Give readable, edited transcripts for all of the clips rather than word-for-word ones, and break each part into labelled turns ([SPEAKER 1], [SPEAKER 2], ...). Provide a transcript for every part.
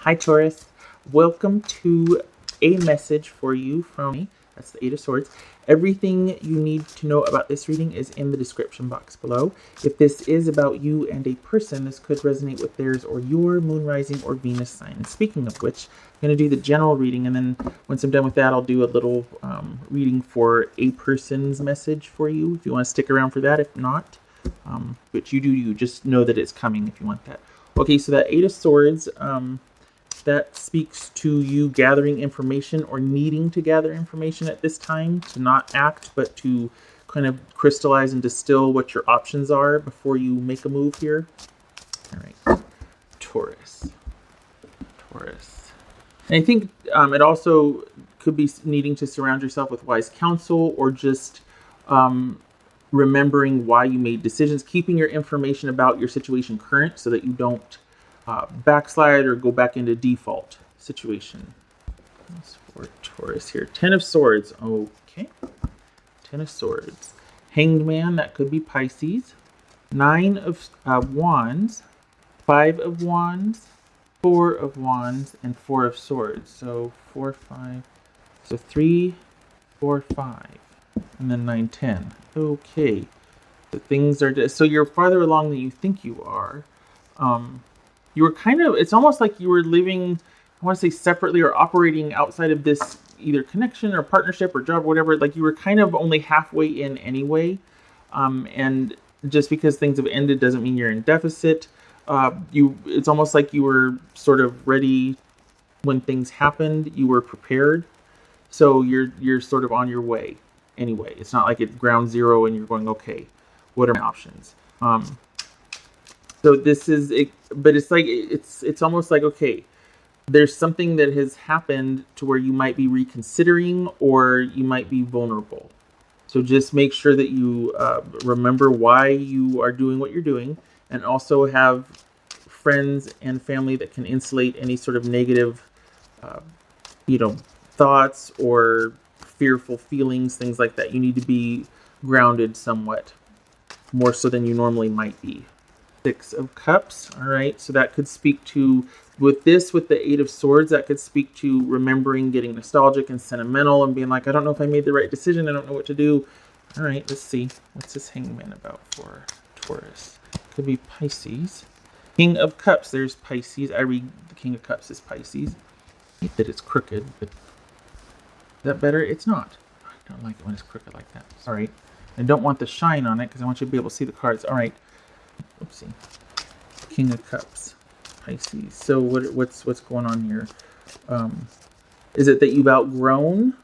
[SPEAKER 1] Hi, Taurus. Welcome to a message for you from me. That's the Eight of Swords. Everything you need to know about this reading is in the description box below. If this is about you and a person, this could resonate with theirs or your moon, rising, or Venus sign. And speaking of which, I'm going to do the general reading, and then once I'm done with that, I'll do a little reading for a person's message for you if you want to stick around for that. If not, but you just know that it's coming if you want that. Okay, so that Eight of Swords, that speaks to you gathering information or needing to gather information at this time, to not act, but to kind of crystallize and distill what your options are before you make a move here. All right, Taurus. And I think it also could be needing to surround yourself with wise counsel, or just remembering why you made decisions, keeping your information about your situation current so that you don't backslide or go back into default situation. That's for Taurus here. 10 of Swords. Okay. 10 of Swords. Hanged Man, that could be Pisces. 9 of Wands. 5 of Wands. 4 of Wands. And 4 of Swords. So 4, 5. So 3, 4, 5. And then 9, 10. Okay. The things are just, so you're farther along than you think you are. You were kind of, it's almost like you were living, I want to say separately, or operating outside of this either connection or partnership or job or whatever. Like you were kind of only halfway in anyway. And just because things have ended doesn't mean you're in deficit. It's almost like you were sort of ready when things happened. You were prepared. So you're sort of on your way anyway. It's not like it's ground zero and you're going, okay, what are my options? So this is it, but it's like it's almost like, okay, there's something that has happened to where you might be reconsidering, or you might be vulnerable. So just make sure that you remember why you are doing what you're doing, and also have friends and family that can insulate any sort of negative, thoughts or fearful feelings, things like that. You need to be grounded somewhat more so than you normally might be. 6 of Cups. All right, so that could speak to, with the 8 of Swords, that could speak to remembering getting nostalgic and sentimental and being like, I don't know if I made the right decision, I don't know what to do. All right, let's see. What's this Hangman about for Taurus? Could be Pisces. King of Cups, there's Pisces. I read the King of Cups as Pisces. I hate that it's crooked, but is that better? It's not. I don't like it when it's crooked like that. Sorry. I don't want the shine on it because I want you to be able to see the cards. All right. Oopsie. King of Cups, Pisces. So what's going on here? Is it that you've outgrown,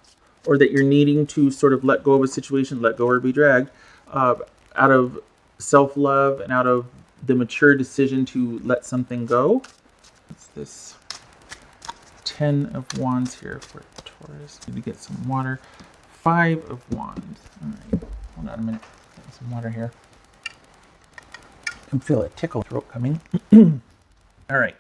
[SPEAKER 1] or that you're needing to sort of let go of a situation, let go or be dragged, out of self-love and out of the mature decision to let something go? What's this? 10 of Wands here for Taurus. Need to get some water. 5 of Wands. All right. Hold on a minute. Get some water here. I can feel a tickle throat coming. All right.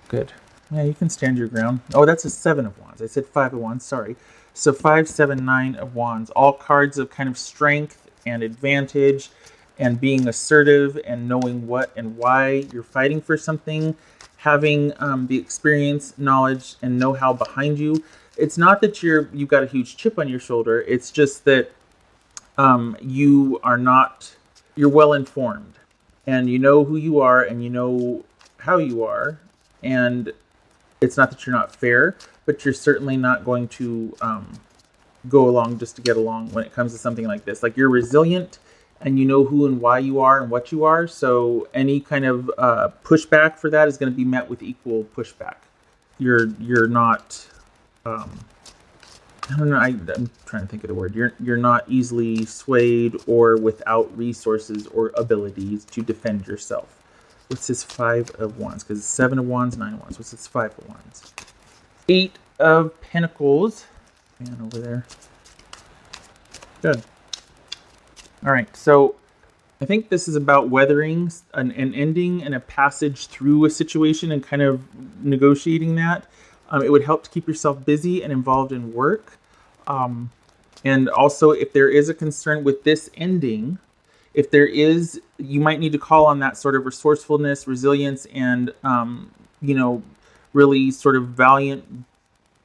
[SPEAKER 1] Good. Yeah, you can stand your ground. Oh, that's a 7 of Wands. I said 5 of Wands. Sorry. So 5, 7, 9 of Wands. All cards of kind of strength and advantage and being assertive and knowing what and why you're fighting for something. Having the experience, knowledge, and know-how behind you. It's not that you've got a huge chip on your shoulder. It's just that you're well informed, and you know who you are, and you know how you are, and it's not that you're not fair, but you're certainly not going to go along just to get along when it comes to something like this. Like, you're resilient, and you know who and why you are and what you are, so any kind of pushback for that is going to be met with equal pushback. You're not I don't know. I'm trying to think of the word. You're not easily swayed or without resources or abilities to defend yourself. What's this 5 of Wands? Because it's 7 of Wands, 9 of Wands. What's this 5 of Wands? 8 of Pentacles. Man, over there. Good. All right. So I think this is about weathering an ending and a passage through a situation and kind of negotiating that. It would help to keep yourself busy and involved in work. And also, if there is a concern with this ending, if there is, you might need to call on that sort of resourcefulness, resilience, and really sort of valiant,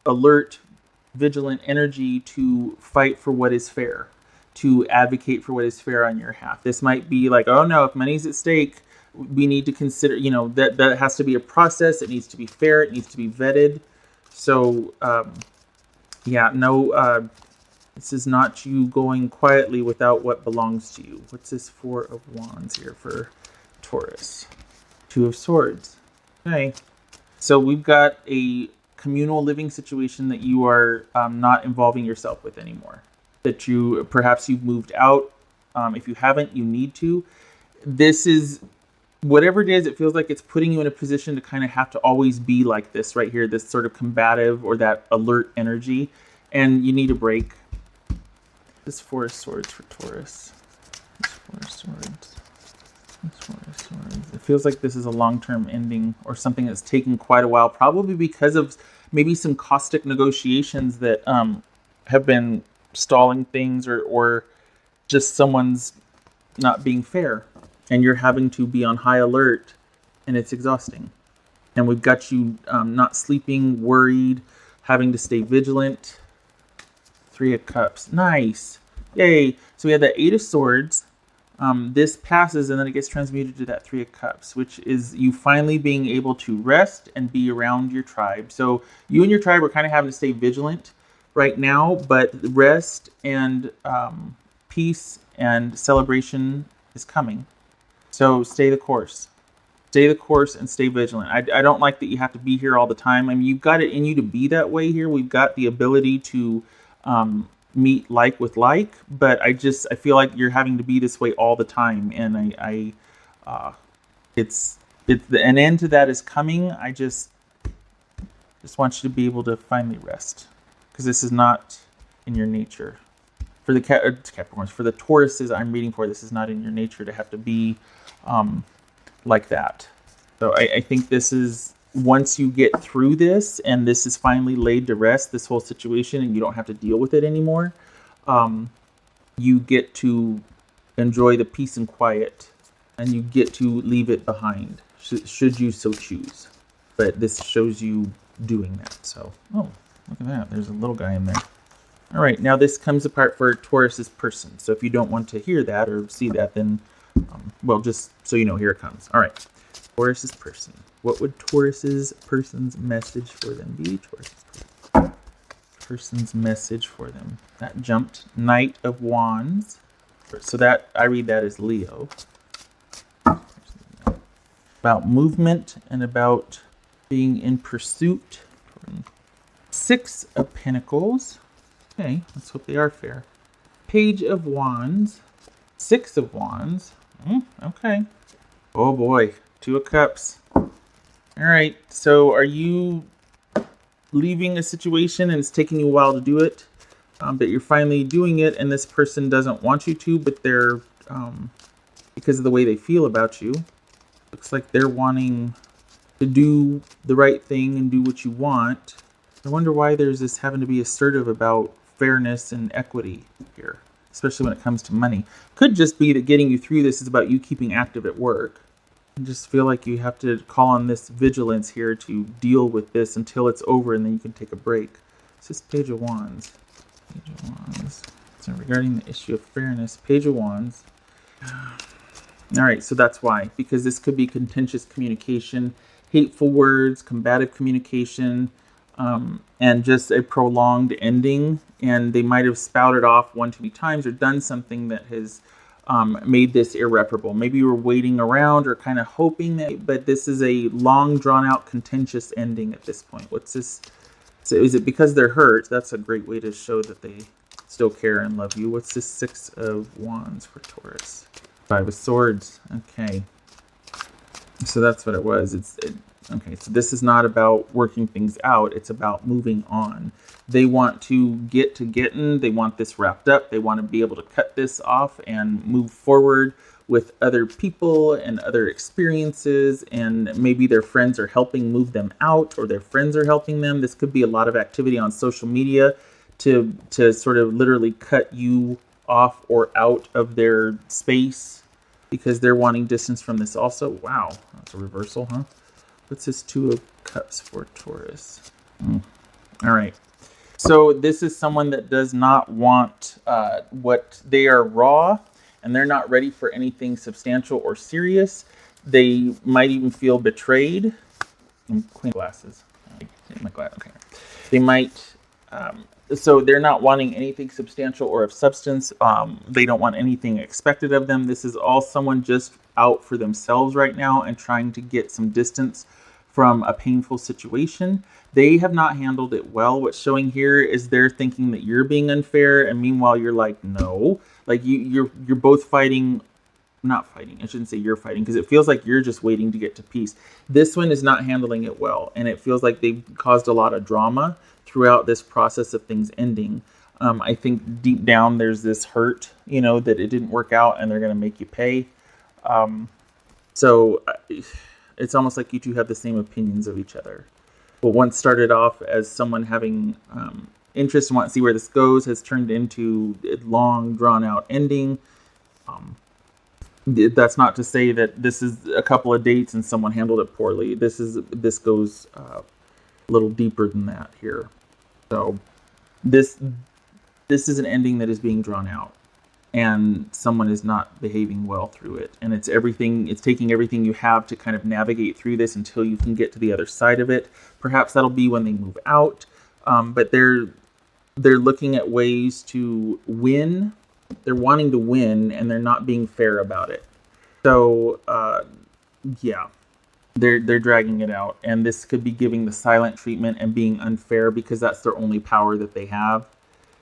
[SPEAKER 1] alert, vigilant energy to fight for what is fair, to advocate for what is fair on your behalf. This might be like, oh no, if money's at stake, we need to consider, that has to be a process. It needs to be fair. It needs to be vetted. So, this is not you going quietly without what belongs to you. What's this Four of Wands here for Taurus? Two of Swords. Okay. So we've got a communal living situation that you are not involving yourself with anymore. That perhaps you've moved out. If you haven't, you need to. This is, whatever it is, it feels like it's putting you in a position to kind of have to always be like this right here, this sort of combative or that alert energy. And you need a break. This Four of Swords for Taurus. This Four of Swords. This Four of Swords. It feels like this is a long-term ending or something that's taken quite a while, probably because of maybe some caustic negotiations that have been stalling things, or just someone's not being fair, and you're having to be on high alert, and it's exhausting. And we've got you not sleeping, worried, having to stay vigilant. Three of Cups. Nice. Yay. So we have that Eight of Swords. This passes, and then it gets transmuted to that Three of Cups, which is you finally being able to rest and be around your tribe. So you and your tribe are kind of having to stay vigilant right now, but rest and peace and celebration is coming. So stay the course. Stay the course and stay vigilant. I don't like that you have to be here all the time. I mean, you've got it in you to be that way here. We've got the ability to meet like with like, but I feel like you're having to be this way all the time, and it's an end to that is coming. I just want you to be able to finally rest, because this is not in your nature. For the Capricorns, for the Tauruses I'm reading for, this is not in your nature to have to be like that. So I think this is, once you get through this and this is finally laid to rest, this whole situation, and you don't have to deal with it anymore, you get to enjoy the peace and quiet, and you get to leave it behind, should you so choose. But this shows you doing that. So, oh, look at that. There's a little guy in there. All right, now this comes apart for Taurus's person. So if you don't want to hear that or see that, then, well, just so you know, here it comes. All right, Taurus's person. What would Taurus's person's message for them be? Taurus's person's message for them. That jumped Knight of Wands. So that, I read that as Leo. About movement and about being in pursuit. Six of Pentacles. Okay, let's hope they are fair. Page of Wands. Six of Wands. Okay. Oh boy. Two of Cups. All right, so are you leaving a situation and it's taking you a while to do it, but you're finally doing it, and this person doesn't want you to, but they're, because of the way they feel about you, looks like they're wanting to do the right thing and do what you want. I wonder why there's this having to be assertive about fairness and equity here, especially when it comes to money. Could just be that getting you through this is about you keeping active at work. I just feel like you have to call on this vigilance here to deal with this until it's over, and then you can take a break. It's this Page of Wands. Page of Wands. So regarding the issue of fairness, Page of Wands. All right, so that's why. Because this could be contentious communication, hateful words, combative communication, and just a prolonged ending. And they might have spouted off one too many times or done something that has made this irreparable. Maybe you were waiting around or kind of hoping that, but this is a long, drawn-out, contentious ending at this point. What's this? So is it because they're hurt? That's a great way to show that they still care and love you. What's this Six of Wands for Taurus? Five of Swords. Okay. So that's what it was. Okay, so this is not about working things out. It's about moving on. They want to get to getting. They want this wrapped up. They want to be able to cut this off and move forward with other people and other experiences. And maybe their friends are helping move them out, or their friends are helping them. This could be a lot of activity on social media to sort of literally cut you off or out of their space. because they're wanting distance from this also. Wow, that's a reversal, huh? What's this Two of Cups for Taurus? All right. So this is someone that does not want what they are raw, and they're not ready for anything substantial or serious. They might even feel betrayed. Clean glasses. My glass. Okay. They might. So they're not wanting anything substantial or of substance. They don't want anything expected of them. This is all someone just out for themselves right now and trying to get some distance from a painful situation. They have not handled it well. What's showing here is they're thinking that you're being unfair, and meanwhile you're like, no, like you're both fighting. Not fighting. I shouldn't say you're fighting, because it feels like you're just waiting to get to peace. This one is not handling it well, and it feels like they've caused a lot of drama throughout this process of things ending. I think deep down there's this hurt, that it didn't work out, and they're going to make you pay. So it's almost like you two have the same opinions of each other. What once started off as someone having interest and want to see where this goes has turned into a long, drawn-out ending. That's not to say that this is a couple of dates and someone handled it poorly. This goes a little deeper than that here. So this is an ending that is being drawn out, and someone is not behaving well through it. And it's taking everything you have to kind of navigate through this until you can get to the other side of it. Perhaps that'll be when they move out. But they're looking at ways to win. They're wanting to win, and they're not being fair about it. So, yeah, they're dragging it out, and this could be giving the silent treatment and being unfair, because that's their only power that they have,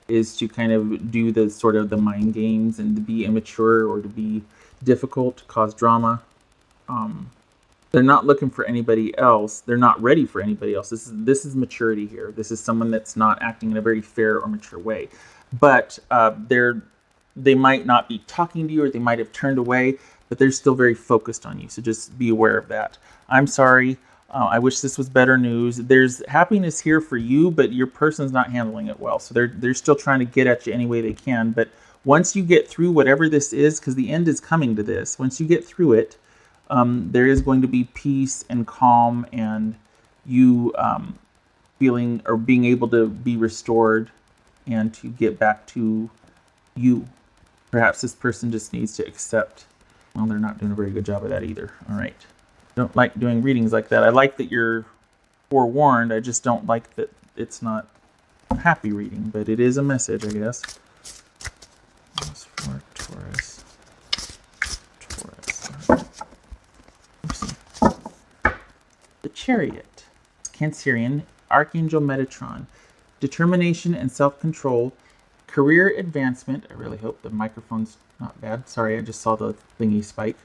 [SPEAKER 1] is to kind of do the sort of the mind games and to be immature or to be difficult, to cause drama. They're not looking for anybody else. They're not ready for anybody else. This is maturity here. This is someone that's not acting in a very fair or mature way, but they might not be talking to you, or they might have turned away, but they're still very focused on you. So just be aware of that. I'm sorry. I wish this was better news. There's happiness here for you, but your person's not handling it well. So they're still trying to get at you any way they can. But once you get through whatever this is, because the end is coming to this, once you get through it, there is going to be peace and calm, and you feeling or being able to be restored and to get back to you. Perhaps this person just needs to accept. Well, they're not doing a very good job of that either. All right. Don't like doing readings like that. I like that you're forewarned. I just don't like that it's not a happy reading, but it is a message, I guess. That's for Taurus. The Chariot. Cancerian. Archangel Metatron. Determination and self-control. Career advancement. I really hope the microphone's not bad. Sorry, I just saw the thingy spike.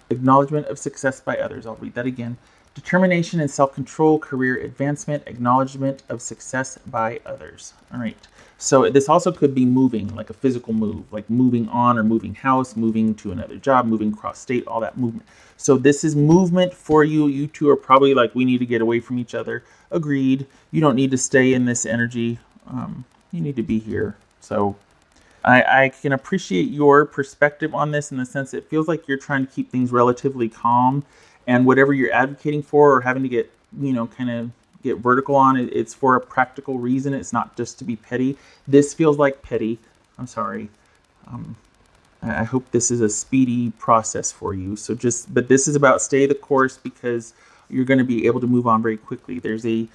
[SPEAKER 1] Acknowledgement of success by others. I'll read that again. Determination and self-control, career advancement, acknowledgement of success by others. All right. So this also could be moving, like a physical move, like moving on or moving house, moving to another job, moving cross state, all that movement. So this is movement for you. You two are probably like, we need to get away from each other. Agreed. You don't need to stay in this energy. You need to be here. So I can appreciate your perspective on this, in the sense it feels like you're trying to keep things relatively calm, and whatever you're advocating for or having to get, kind of get vertical on, it's for a practical reason. It's not just to be petty. This feels like petty. I'm sorry. I hope this is a speedy process for you. But this is about stay the course, because you're going to be able to move on very quickly. There's a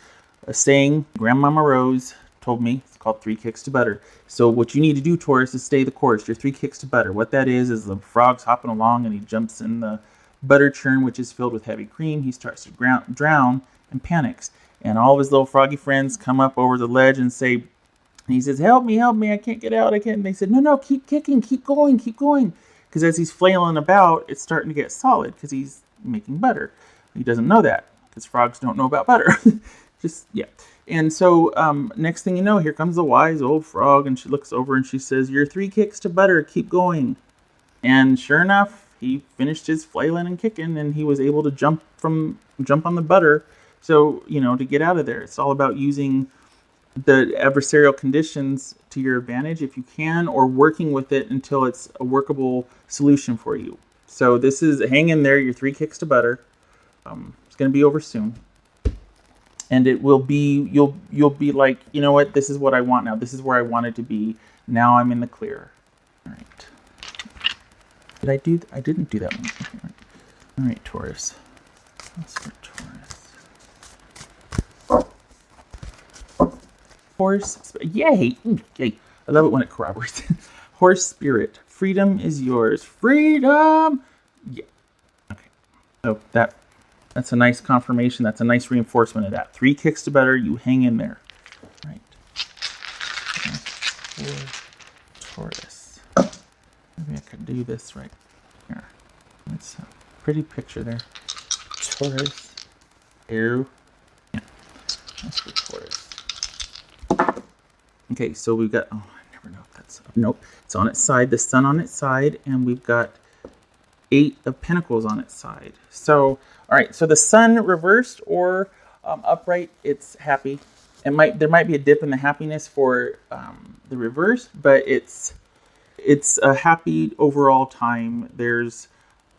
[SPEAKER 1] saying, Grandmama Rose told me, it's called 3 kicks to butter. So what you need to do, Taurus, is stay the course. Your 3 kicks to butter. What that is the frog's hopping along, and he jumps in the butter churn, which is filled with heavy cream. He starts to drown and panics. And all of his little froggy friends come up over the ledge and say, and he says, help me, I can't get out, I can't. And they said, no, keep kicking, keep going. Because as he's flailing about, it's starting to get solid, because he's making butter. He doesn't know that, because frogs don't know about butter. Yeah. And so next thing you know, here comes the wise old frog, and she looks over and she says, your 3 kicks to butter, keep going. And sure enough, he finished his flailing and kicking, and he was able to jump on the butter. So, to get out of there, it's all about using the adversarial conditions to your advantage if you can, or working with it until it's a workable solution for you. So this is, hang in there, your 3 kicks to butter. It's going to be over soon. And it will be, you'll be like, you know what, this is what I want now. This is where I want it to be. Now I'm in the clear. All right. I didn't do that one. Okay, all right, Taurus. That's for Taurus. Horse, yay, yay. I love it when it corroborates. Horse spirit, freedom is yours. Freedom! Yeah. Okay. So that's a nice confirmation. That's a nice reinforcement of that. 3 kicks to butter, you hang in there. Right. For Taurus. Maybe I could do this right here. That's a pretty picture there. Taurus. Arrow. Yeah. That's for Taurus. Okay, so we've got, oh, I never know if that's, nope. It's on its side, the sun on its side, and we've got 8 of Pentacles on its side. So, all right, so the sun reversed or upright, it's happy. There might be a dip in the happiness for the reverse, but it's a happy overall time. There's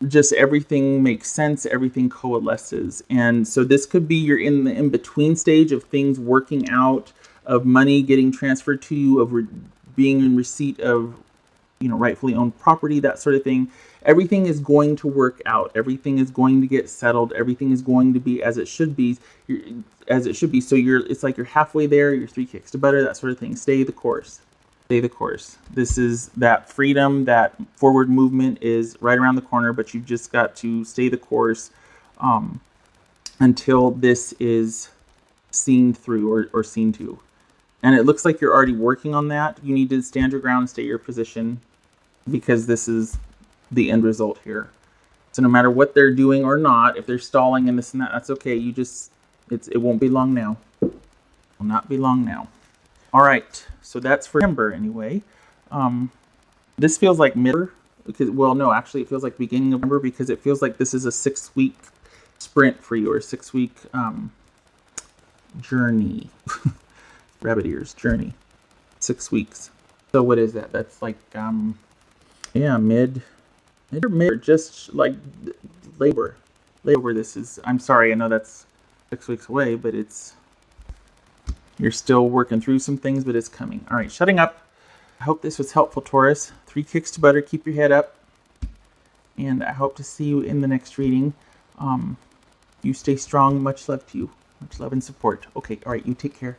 [SPEAKER 1] just everything makes sense, everything coalesces. And so this could be you're in the in-between stage of things working out, of money getting transferred to you, of being in receipt of, you know, rightfully owned property, that sort of thing. Everything is going to work out. Everything is going to get settled. Everything is going to be as it should be. So it's like you're halfway there. You're 3 kicks to butter, that sort of thing. Stay the course. Stay the course. This is that freedom, that forward movement is right around the corner, but you've just got to stay the course until this is seen through or seen to. And it looks like you're already working on that. You need to stand your ground and stay your position because this is the end result here. So no matter what they're doing or not, if they're stalling and this and that, that's okay. It won't be long now. It will not be long now. All right. So that's for September anyway. This feels like mid, because, well, no, actually it feels like beginning of November because it feels like this is a 6-week sprint for you or a 6-week journey. Rabbit ears journey. 6 weeks. So what is that? That's like yeah, mid, just like labor. This is, I'm sorry, I know that's 6 weeks away, but you're still working through some things, but it's coming. All right, shutting up. I hope this was helpful, Taurus. 3 kicks to butter. Keep your head up. And I hope to see you in the next reading. You stay strong. Much love to you. Much love and support. Okay, all right, you take care.